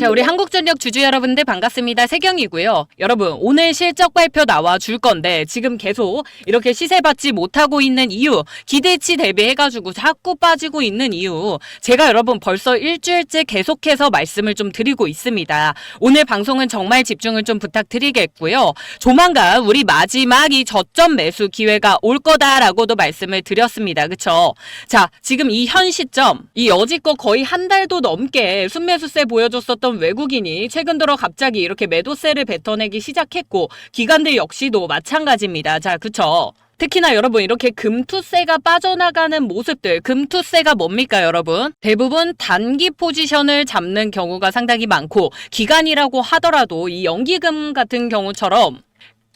자, 우리 한국전력 주주 여러분들 반갑습니다. 세경이고요. 여러분, 오늘 실적 발표 나와 줄 건데 지금 계속 이렇게 시세 받지 못하고 있는 이유, 기대치 대비해가지고 자꾸 빠지고 있는 이유, 제가 여러분 벌써 일주일째 계속해서 말씀을 좀 드리고 있습니다. 오늘 방송은 정말 집중을 좀 부탁드리겠고요. 조만간 우리 마지막 이 저점 매수 기회가 올 거다라고도 말씀을 드렸습니다. 그쵸? 자, 지금 이 현 시점, 이 여지껏 거의 한 달도 넘게 순매수세 보여줬었던 외국인이 최근 들어 갑자기 이렇게 매도세를 뱉어내기 시작했고, 기관들 역시도 마찬가지입니다. 자, 그쵸? 특히나 여러분 이렇게 금투세가 빠져나가는 모습들, 금투세가 뭡니까 여러분? 대부분 단기 포지션을 잡는 경우가 상당히 많고, 기간이라고 하더라도 이 연기금 같은 경우처럼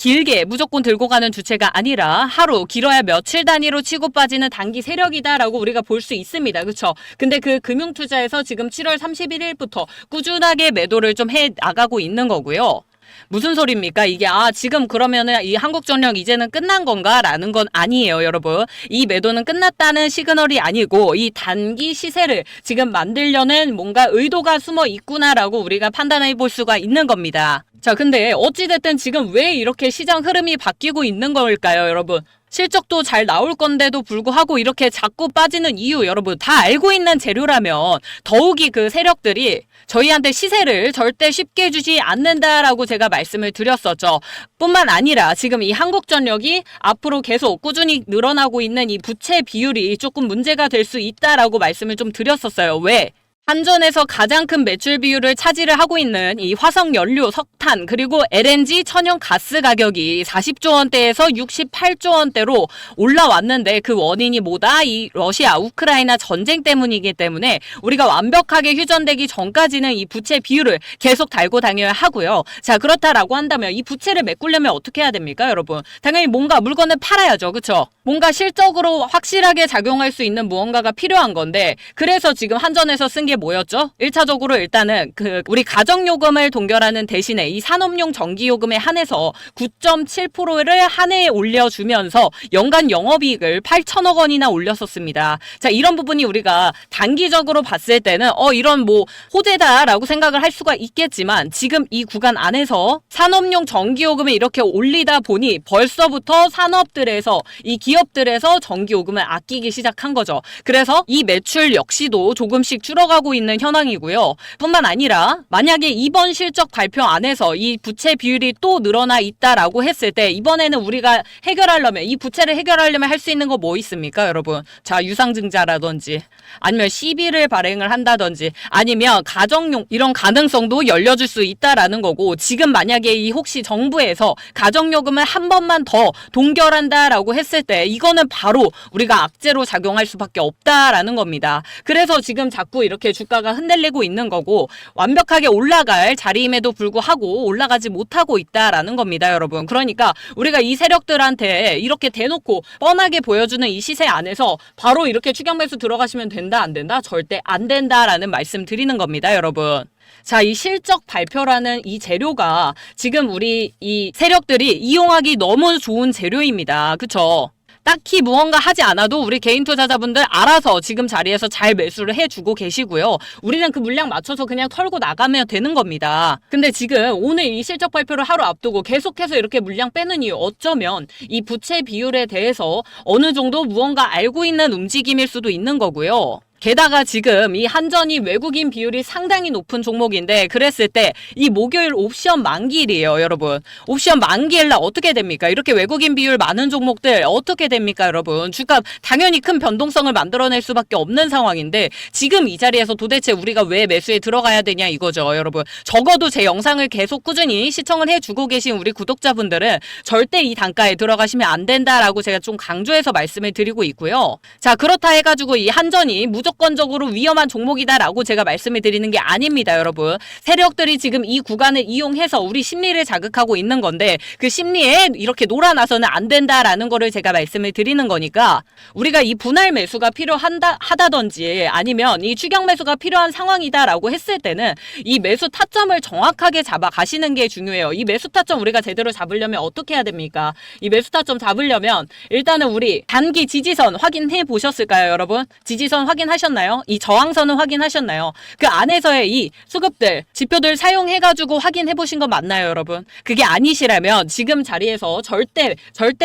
길게 무조건 들고 가는 주체가 아니라 하루, 길어야 며칠 단위로 치고 빠지는 단기 세력이다라고 우리가 볼 수 있습니다. 그렇죠? 근데 그 금융투자에서 지금 7월 31일부터 꾸준하게 매도를 좀 해 나가고 있는 거고요. 무슨 소리입니까? 이게 지금 그러면은 이 한국전력 이제는 끝난 건가? 라는 건 아니에요, 여러분. 이 매도는 끝났다는 시그널이 아니고 이 단기 시세를 지금 만들려는 뭔가 의도가 숨어 있구나라고 우리가 판단해 볼 수가 있는 겁니다. 자, 근데 어찌됐든 지금 왜 이렇게 시장 흐름이 바뀌고 있는 걸까요, 여러분? 실적도 잘 나올 건데도 불구하고 이렇게 자꾸 빠지는 이유, 여러분 다 알고 있는 재료라면 더욱이 그 세력들이 저희한테 시세를 절대 쉽게 주지 않는다라고 제가 말씀을 드렸었죠. 뿐만 아니라 지금 이 한국전력이 앞으로 계속 꾸준히 늘어나고 있는 이 부채 비율이 조금 문제가 될 수 있다라고 말씀을 좀 드렸었어요. 왜? 한전에서 가장 큰 매출 비율을 차지를 하고 있는 이 화석연료, 석탄, 그리고 LNG 천연가스 가격이 40조 원대에서 68조 원대로 올라왔는데 그 원인이 뭐다? 이 러시아, 우크라이나 전쟁 때문이기 때문에 우리가 완벽하게 휴전되기 전까지는 이 부채 비율을 계속 달고 다녀야 하고요. 자, 그렇다라고 한다면 이 부채를 메꾸려면 어떻게 해야 됩니까, 여러분? 당연히 뭔가 물건을 팔아야죠. 그쵸? 뭔가 실적으로 확실하게 작용할 수 있는 무언가가 필요한 건데, 그래서 지금 한전에서 쓴 게 뭐였죠? 1차적으로 일단은 우리 가정요금을 동결하는 대신에 이 산업용 전기요금에 한해서 9.7%를 한 해에 올려주면서 연간 영업이익을 8천억 원이나 올렸었습니다. 자, 이런 부분이 우리가 단기적으로 봤을 때는 이런 뭐 호재다라고 생각을 할 수가 있겠지만, 지금 이 구간 안에서 산업용 전기요금을 이렇게 올리다 보니 벌써부터 산업들에서, 이 기업들에서 전기요금을 아끼기 시작한 거죠. 그래서 이 매출 역시도 조금씩 줄어가고 있는 현황이고요. 뿐만 아니라 만약에 이번 실적 발표 안에서 이 부채 비율이 또 늘어나 있다라고 했을 때, 이번에는 우리가 해결하려면, 이 부채를 해결하려면 할 수 있는 거 뭐 있습니까, 여러분? 자, 유상증자라든지 아니면 CB를 발행을 한다든지 아니면 가정용, 이런 가능성도 열려줄 수 있다라는 거고, 지금 만약에 이 혹시 정부에서 가정요금을 한 번만 더 동결한다라고 했을 때 이거는 바로 우리가 악재로 작용할 수밖에 없다라는 겁니다. 그래서 지금 자꾸 이렇게 주가가 흔들리고 있는 거고, 완벽하게 올라갈 자리임에도 불구하고 올라가지 못하고 있다라는 겁니다, 여러분. 그러니까 우리가 이 세력들한테 이렇게 대놓고 뻔하게 보여주는 이 시세 안에서 바로 이렇게 추격 매수 들어가시면 된다, 안 된다? 절대 안 된다라는 말씀 드리는 겁니다, 여러분. 자, 이 실적 발표라는 이 재료가 지금 우리 이 세력들이 이용하기 너무 좋은 재료입니다. 그쵸? 딱히 무언가 하지 않아도 우리 개인 투자자분들 알아서 지금 자리에서 잘 매수를 해주고 계시고요. 우리는 그 물량 맞춰서 그냥 털고 나가면 되는 겁니다. 근데 지금 오늘 이 실적 발표를 하루 앞두고 계속해서 이렇게 물량 빼는 이유, 어쩌면 이 부채 비율에 대해서 어느 정도 무언가 알고 있는 움직임일 수도 있는 거고요. 게다가 지금 이 한전이 외국인 비율이 상당히 높은 종목인데, 그랬을 때 이 목요일 옵션 만기일이에요, 여러분. 옵션 만기일 날 어떻게 됩니까? 이렇게 외국인 비율 많은 종목들 어떻게 됩니까, 여러분? 주가 당연히 큰 변동성을 만들어낼 수밖에 없는 상황인데, 지금 이 자리에서 도대체 우리가 왜 매수에 들어가야 되냐 이거죠, 여러분. 적어도 제 영상을 계속 꾸준히 시청을 해주고 계신 우리 구독자분들은 절대 이 단가에 들어가시면 안 된다라고 제가 좀 강조해서 말씀을 드리고 있고요. 자, 그렇다 해가지고 이 한전이 무조건적으로 위험한 종목이다라고 제가 말씀을 드리는 게 아닙니다, 여러분. 세력들이 지금 이 구간을 이용해서 우리 심리를 자극하고 있는 건데, 그 심리에 이렇게 놀아나서는 안 된다라는 거를 제가 말씀을 드리는 거니까, 우리가 이 분할 매수가 필요하다든지 아니면 이 추격 매수가 필요한 상황이다라고 했을 때는 이 매수 타점을 정확하게 잡아 가시는 게 중요해요. 이 매수 타점 우리가 제대로 잡으려면 어떻게 해야 됩니까? 이 매수 타점 잡으려면 일단은 우리 단기 지지선 확인해 보셨을까요, 여러분? 지지선 확인하셨 확인하셨나요? 이 저항선은 확인하셨나요? 그 안에서의 이 수급들, 지표들 사용해가지고 확인해보신 거 맞나요, 여러분? 그게 아니시라면 지금 자리에서 절대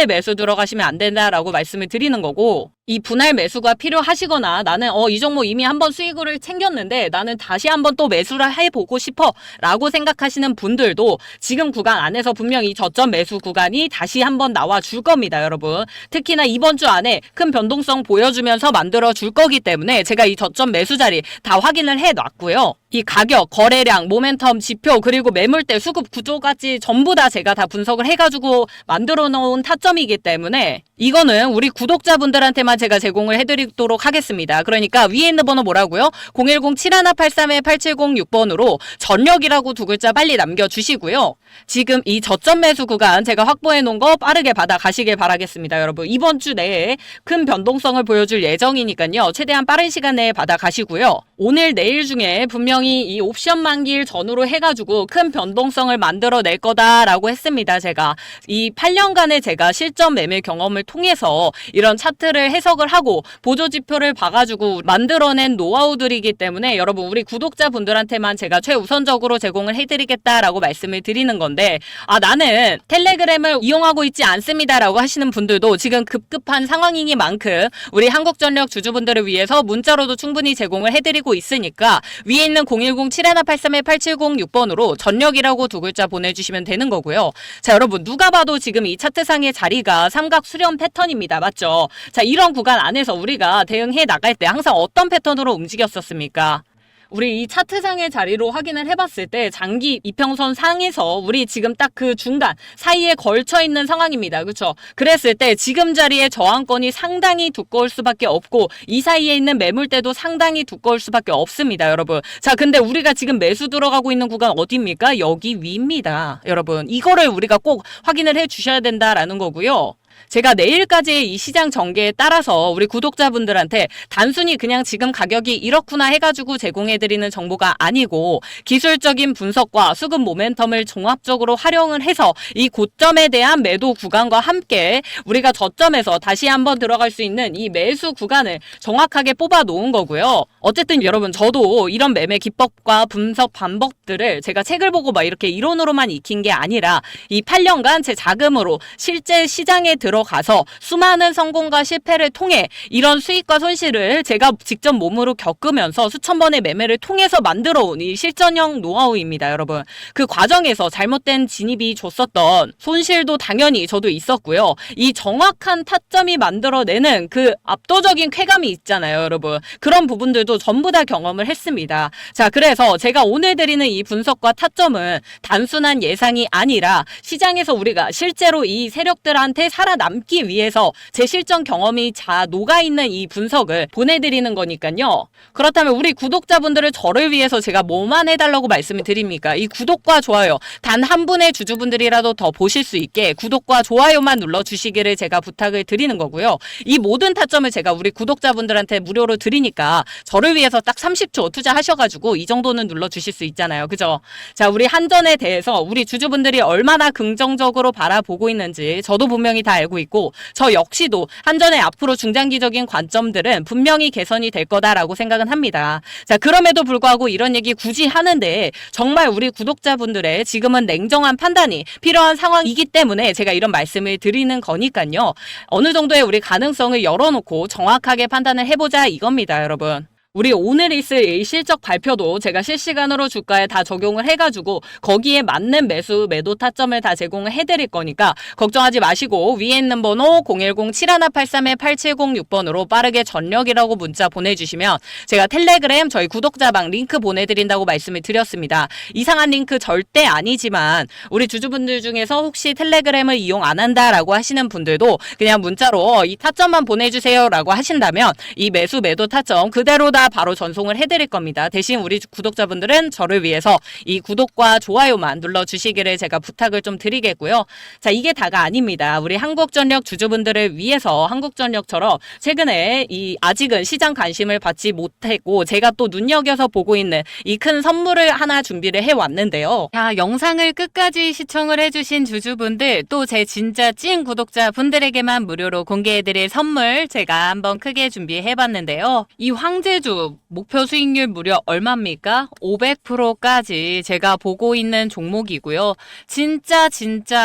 매수 들어가시면 안 된다라고 말씀을 드리는 거고, 이 분할 매수가 필요하시거나 나는 이 종목 이미 한번 수익을 챙겼는데 나는 다시 한번 또 매수를 해보고 싶어 라고 생각하시는 분들도 지금 구간 안에서 분명히 저점 매수 구간이 다시 한번 나와 줄 겁니다, 여러분. 특히나 이번 주 안에 큰 변동성 보여주면서 만들어 줄 거기 때문에 제가 이 저점 매수 자리 다 확인을 해 놨고요. 이 가격, 거래량, 모멘텀, 지표, 그리고 매물대, 수급 구조까지 전부 다 제가 다 분석을 해가지고 만들어 놓은 타점이기 때문에 이거는 우리 구독자분들한테만 제가 제공을 해드리도록 하겠습니다. 그러니까 위에 있는 번호 뭐라고요? 010-7183-8706번으로 전력이라고 두 글자 빨리 남겨주시고요. 지금 이 저점 매수 구간 제가 확보해 놓은 거 빠르게 받아 가시길 바라겠습니다, 여러분. 이번 주 내에 큰 변동성을 보여줄 예정이니까요. 최대한 빠른 시간 내에 받아 가시고요. 오늘 내일 중에 분명히 이 옵션 만기일 전후로 해가지고 큰 변동성을 만들어낼 거다라고 했습니다. 제가 이 8년간의 제가 실전 매매 경험을 통해서 이런 차트를 해석을 하고 보조지표를 봐가지고 만들어낸 노하우들이기 때문에 여러분 우리 구독자분들한테만 제가 최우선적으로 제공을 해드리겠다라고 말씀을 드리는 건데, 나는 텔레그램을 이용하고 있지 않습니다라고 하시는 분들도 지금 급급한 상황이니만큼 우리 한국전력 주주분들을 위해서 문자로도 충분히 제공을 해드리고 있으니까 위에 있는 010-7183-8706번으로 전력이라고 두 글자 보내주시면 되는 거고요. 자, 여러분 누가 봐도 지금 이 차트상의 자리가 삼각 수렴 패턴입니다. 맞죠? 자, 이런 구간 안에서 우리가 대응해 나갈 때 항상 어떤 패턴으로 움직였었습니까? 우리 이 차트상의 자리로 확인을 해봤을 때 장기 이평선 상에서 우리 지금 딱 그 중간 사이에 걸쳐 있는 상황입니다. 그렇죠? 그랬을 때 지금 자리의 저항권이 상당히 두꺼울 수밖에 없고 이 사이에 있는 매물대도 상당히 두꺼울 수밖에 없습니다, 여러분. 자, 근데 우리가 지금 매수 들어가고 있는 구간 어디입니까? 여기 위입니다, 여러분. 이거를 우리가 꼭 확인을 해 주셔야 된다라는 거고요. 제가 내일까지의 이 시장 전개에 따라서 우리 구독자분들한테 단순히 그냥 지금 가격이 이렇구나 해가지고 제공해드리는 정보가 아니고 기술적인 분석과 수급 모멘텀을 종합적으로 활용을 해서 이 고점에 대한 매도 구간과 함께 우리가 저점에서 다시 한번 들어갈 수 있는 이 매수 구간을 정확하게 뽑아 놓은 거고요. 어쨌든 여러분 저도 이런 매매 기법과 분석 방법들을 제가 책을 보고 막 이렇게 이론으로만 익힌 게 아니라 이 8년간 제 자금으로 실제 시장에 들어가서 수많은 성공과 실패를 통해 이런 수익과 손실을 제가 직접 몸으로 겪으면서 수천 번의 매매를 통해서 만들어온 이 실전형 노하우입니다, 여러분. 그 과정에서 잘못된 진입이 줬었던 손실도 당연히 저도 있었고요. 이 정확한 타점이 만들어내는 그 압도적인 쾌감이 있잖아요, 여러분. 그런 부분들도 전부 다 경험을 했습니다. 자, 그래서 제가 오늘 드리는 이 분석과 타점은 단순한 예상이 아니라 시장에서 우리가 실제로 이 세력들한테 살아남기 위해서 제 실전 경험이 녹아있는 이 분석을 보내드리는 거니까요. 그렇다면 우리 구독자분들을 저를 위해서 제가 뭐만 해달라고 말씀을 드립니까? 이 구독과 좋아요, 단 한 분의 주주분들이라도 더 보실 수 있게 구독과 좋아요만 눌러주시기를 제가 부탁을 드리는 거고요. 이 모든 타점을 제가 우리 구독자분들한테 무료로 드리니까 저를 위해서 딱 30초 투자하셔가지고 이 정도는 눌러주실 수 있잖아요. 그죠? 자, 우리 한전에 대해서 우리 주주분들이 얼마나 긍정적으로 바라보고 있는지 저도 분명히 다 알고 있고 저 역시도 한전의 앞으로 중장기적인 관점들은 분명히 개선이 될 거다라고 생각은 합니다. 자, 그럼에도 불구하고 이런 얘기 굳이 하는데 정말 우리 구독자분들의 지금은 냉정한 판단이 필요한 상황이기 때문에 제가 이런 말씀을 드리는 거니까요. 어느 정도의 우리 가능성을 열어놓고 정확하게 판단을 해보자 이겁니다, 여러분. 우리 오늘 있을 이 실적 발표도 제가 실시간으로 주가에 다 적용을 해가지고 거기에 맞는 매수, 매도 타점을 다 제공을 해드릴 거니까 걱정하지 마시고 위에 있는 번호 010-7183-8706번으로 빠르게 전력이라고 문자 보내주시면 제가 텔레그램 저희 구독자방 링크 보내드린다고 말씀을 드렸습니다. 이상한 링크 절대 아니지만 우리 주주분들 중에서 혹시 텔레그램을 이용 안 한다라고 하시는 분들도 그냥 문자로 이 타점만 보내주세요 라고 하신다면 이 매수, 매도 타점 그대로 다 제가 바로 전송을 해드릴 겁니다. 대신 우리 구독자분들은 저를 위해서 이 구독과 좋아요만 눌러주시기를 제가 부탁을 좀 드리겠고요. 자, 이게 다가 아닙니다. 우리 한국전력 주주분들을 위해서 한국전력처럼 최근에 아직은 시장 관심을 받지 못했고 제가 또 눈여겨서 보고 있는 이 큰 선물을 하나 준비를 해왔는데요. 자, 영상을 끝까지 시청을 해주신 주주분들 또 제 진짜 찐 구독자분들에게만 무료로 공개해드릴 선물 제가 한번 크게 준비해봤는데요. 이 황제주 목표 수익률 무려 얼마입니까? 500%까지 제가 보고 있는 종목이고요. 진짜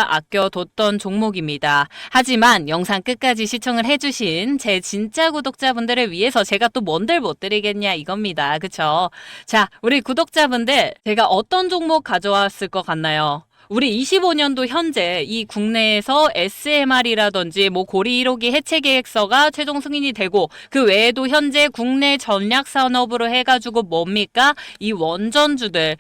아껴뒀던 종목입니다. 하지만 영상 끝까지 시청을 해주신 제 진짜 구독자분들을 위해서 제가 또 뭔들 못 드리겠냐 이겁니다. 그쵸? 자, 우리 구독자분들 제가 어떤 종목 가져왔을 것 같나요? 우리 25년도 현재 이 국내에서 SMR이라든지 고리 1호기 해체 계획서가 최종 승인이 되고 그 외에도 현재 국내 전략 산업으로 해가지고 뭡니까? 이 원전주들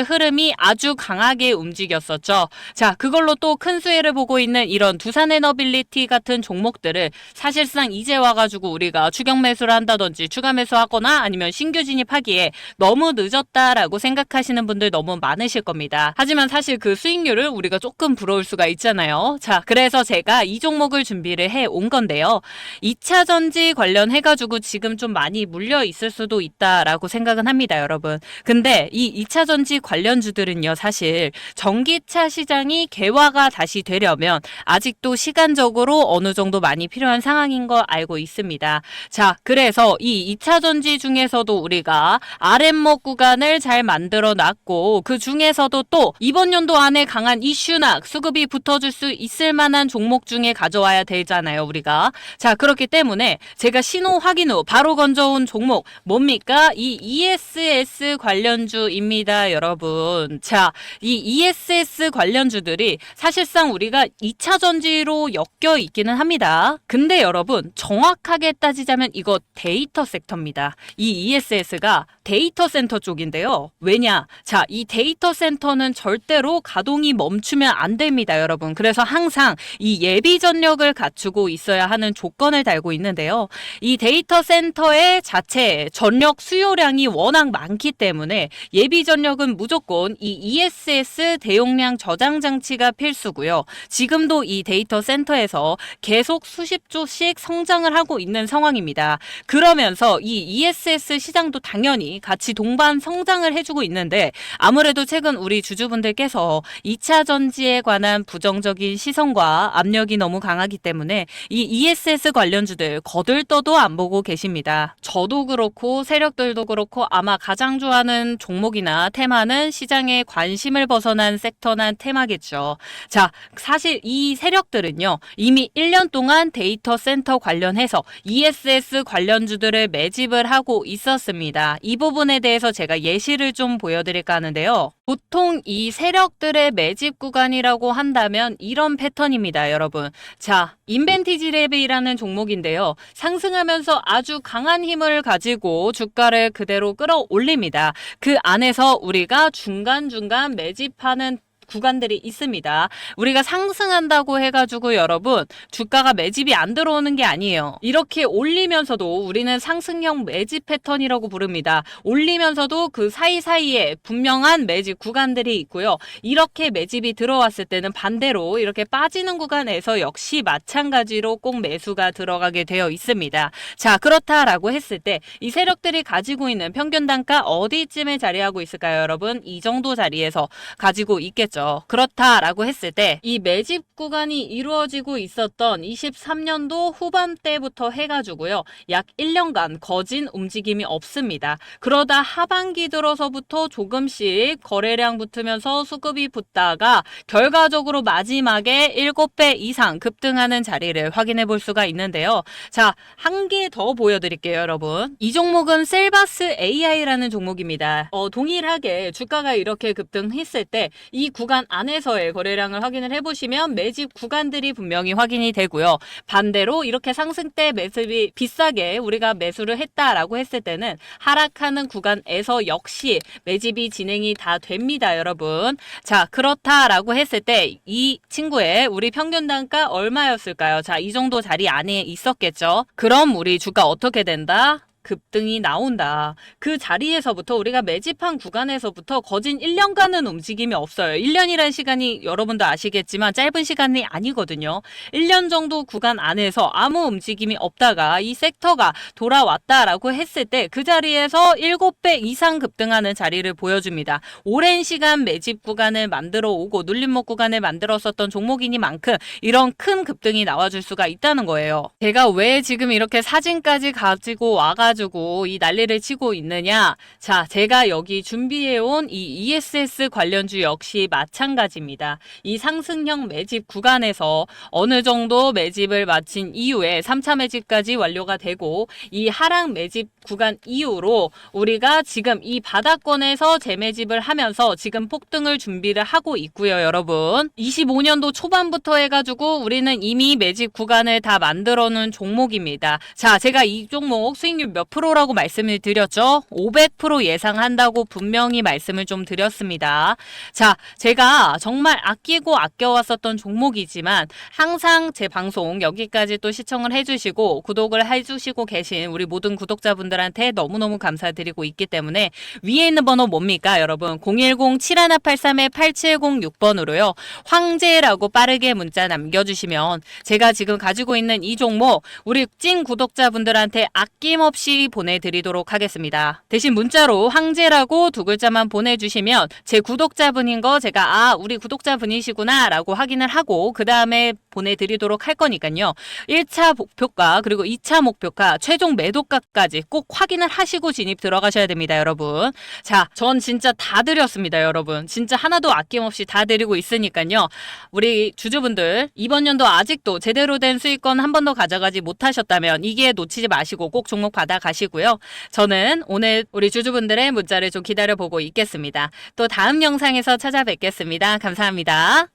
흐름이 아주 강하게 움직였었죠. 자, 그걸로 또 큰 수혜를 보고 있는 이런 두산에너빌리티 같은 종목들을 사실상 이제 와가지고 우리가 추격 매수를 한다든지 추가 매수하거나 아니면 신규 진입하기에 너무 늦었다라고 생각하시는 분들 너무 많으실 겁니다. 하지만 사실 그 수익률을 우리가 조금 부러울 수가 있잖아요. 자, 그래서 제가 이 종목을 준비를 해 온 건데요. 2차 전지 관련해가지고 지금 좀 많이 물려 있을 수도 있다라고 생각은 합니다, 여러분. 근데 이 2차 전지 관련주들은요, 사실 전기차 시장이 개화가 다시 되려면 아직도 시간적으로 어느 정도 많이 필요한 상황인 거 알고 있습니다. 자, 그래서 이 2차 전지 중에서도 우리가 아랫목 구간을 잘 만들어 놨고 그 중에서도 또 이번 연도 안에 강한 이슈나 수급이 붙어줄 수 있을 만한 종목 중에 가져와야 되잖아요, 우리가. 자, 그렇기 때문에 제가 신호 확인 후 바로 건져온 종목 뭡니까? 이 ESS 관련주입니다, 여러분. 자, 이 ESS 관련주들이 사실상 우리가 2차 전지로 엮여 있기는 합니다. 근데 여러분, 정확하게 따지자면 이거 데이터 섹터입니다. 이 ESS가 데이터 센터 쪽인데요. 왜냐? 자, 이 데이터 센터는 절대로 가동이 멈추면 안 됩니다, 여러분. 그래서 항상 이 예비 전력을 갖추고 있어야 하는 조건을 달고 있는데요. 이 데이터 센터의 자체 전력 수요량이 워낙 많기 때문에 예비 전력은 무조건 이 ESS 대용량 저장 장치가 필수고요. 지금도 이 데이터 센터에서 계속 수십 조씩 성장을 하고 있는 상황입니다. 그러면서 이 ESS 시장도 당연히 같이 동반 성장을 해주고 있는데 아무래도 최근 우리 주주분들께서 2차 전지에 관한 부정적인 시선과 압력이 너무 강하기 때문에 이 ESS 관련주들 거들떠도 안 보고 계십니다. 저도 그렇고 세력들도 그렇고 아마 가장 좋아하는 종목이나 테마는 시장에 관심을 벗어난 섹터나 테마겠죠. 자, 사실 이 세력들은요 이미 1년 동안 데이터 센터 관련해서 ESS 관련주들을 매집을 하고 있었습니다. 이 부분에 대해서 제가 예시를 좀 보여드릴까 하는데요. 보통 이 세력들의 매집 구간이라고 한다면 이런 패턴입니다, 여러분. 자, 인벤티지랩이라는 종목인데요. 상승하면서 아주 강한 힘을 가지고 주가를 그대로 끌어올립니다. 그 안에서 우리가 중간중간 매집하는 구간들이 있습니다. 우리가 상승한다고 해가지고 여러분 주가가 매집이 안 들어오는 게 아니에요. 이렇게 올리면서도 우리는 상승형 매집 패턴이라고 부릅니다. 올리면서도 그 사이사이에 분명한 매집 구간들이 있고요. 이렇게 매집이 들어왔을 때는 반대로 이렇게 빠지는 구간에서 역시 마찬가지로 꼭 매수가 들어가게 되어 있습니다. 자, 그렇다라고 했을 때 이 세력들이 가지고 있는 평균 단가 어디쯤에 자리하고 있을까요, 여러분? 이 정도 자리에서 가지고 있겠죠. 그렇다라고 했을 때 이 매집 구간이 이루어지고 있었던 23년도 후반때부터 해가지고요. 약 1년간 거진 움직임이 없습니다. 그러다 하반기 들어서부터 조금씩 거래량 붙으면서 수급이 붙다가 결과적으로 마지막에 7배 이상 급등하는 자리를 확인해 볼 수가 있는데요. 자, 한 개 더 보여드릴게요, 여러분. 이 종목은 셀바스 AI라는 종목입니다. 동일하게 주가가 이렇게 급등했을 때 이 구간 안에서의 거래량을 확인을 해보시면 매집 구간들이 분명히 확인이 되고요. 반대로 이렇게 상승 때 매집이 비싸게 우리가 매수를 했다라고 했을 때는 하락하는 구간에서 역시 매집이 진행이 다 됩니다, 여러분. 자, 그렇다라고 했을 때 이 친구의 우리 평균 단가 얼마였을까요? 자, 이 정도 자리 안에 있었겠죠. 그럼 우리 주가 어떻게 된다? 급등이 나온다. 그 자리에서부터 우리가 매집한 구간에서부터 거진 1년간은 움직임이 없어요. 1년이라는 시간이 여러분도 아시겠지만 짧은 시간이 아니거든요. 1년 정도 구간 안에서 아무 움직임이 없다가 이 섹터가 돌아왔다라고 했을 때 그 자리에서 7배 이상 급등하는 자리를 보여줍니다. 오랜 시간 매집 구간을 만들어 오고 눌림목 구간을 만들었었던 종목이니만큼 이런 큰 급등이 나와줄 수가 있다는 거예요. 제가 왜 지금 이렇게 사진까지 가지고 와가지고 이 난리를 치고 있느냐? 자, 제가 여기 준비해온 이 ESS 관련주 역시 마찬가지입니다. 이 상승형 매집 구간에서 어느 정도 매집을 마친 이후에 3차 매집까지 완료가 되고 이 하락 매집 구간 이후로 우리가 지금 이 바닥권에서 재매집을 하면서 지금 폭등을 준비를 하고 있고요, 여러분. 25년도 초반부터 해가지고 우리는 이미 매집 구간을 다 만들어 놓은 종목입니다. 자, 제가 이 종목 수익률 몇 프로라고 말씀을 드렸죠? 500% 예상한다고 분명히 말씀을 좀 드렸습니다. 자, 제가 정말 아끼고 아껴왔었던 종목이지만 항상 제 방송 여기까지 또 시청을 해주시고 구독을 해주시고 계신 우리 모든 구독자분들한테 너무너무 감사드리고 있기 때문에 위에 있는 번호 뭡니까, 여러분? 010-7183-8706번으로요. 황제라고 빠르게 문자 남겨주시면 제가 지금 가지고 있는 이 종목 우리 찐 구독자분들한테 아낌없이 보내드리도록 하겠습니다. 대신 문자로 황제라고 두 글자만 보내주시면 제 구독자분인 거 제가 우리 구독자분이시구나 라고 확인을 하고 그 다음에 보내드리도록 할 거니까요. 1차 목표가 그리고 2차 목표가 최종 매도가까지 꼭 확인을 하시고 진입 들어가셔야 됩니다, 여러분. 자, 전 진짜 다 드렸습니다, 여러분. 진짜 하나도 아낌없이 다 드리고 있으니까요. 우리 주주분들 이번 연도 아직도 제대로 된 수익권 한 번도 가져가지 못하셨다면 이게 놓치지 마시고 꼭 종목 받아 가시고요. 저는 오늘 우리 주주분들의 문자를 좀 기다려보고 있겠습니다. 또 다음 영상에서 찾아뵙겠습니다. 감사합니다.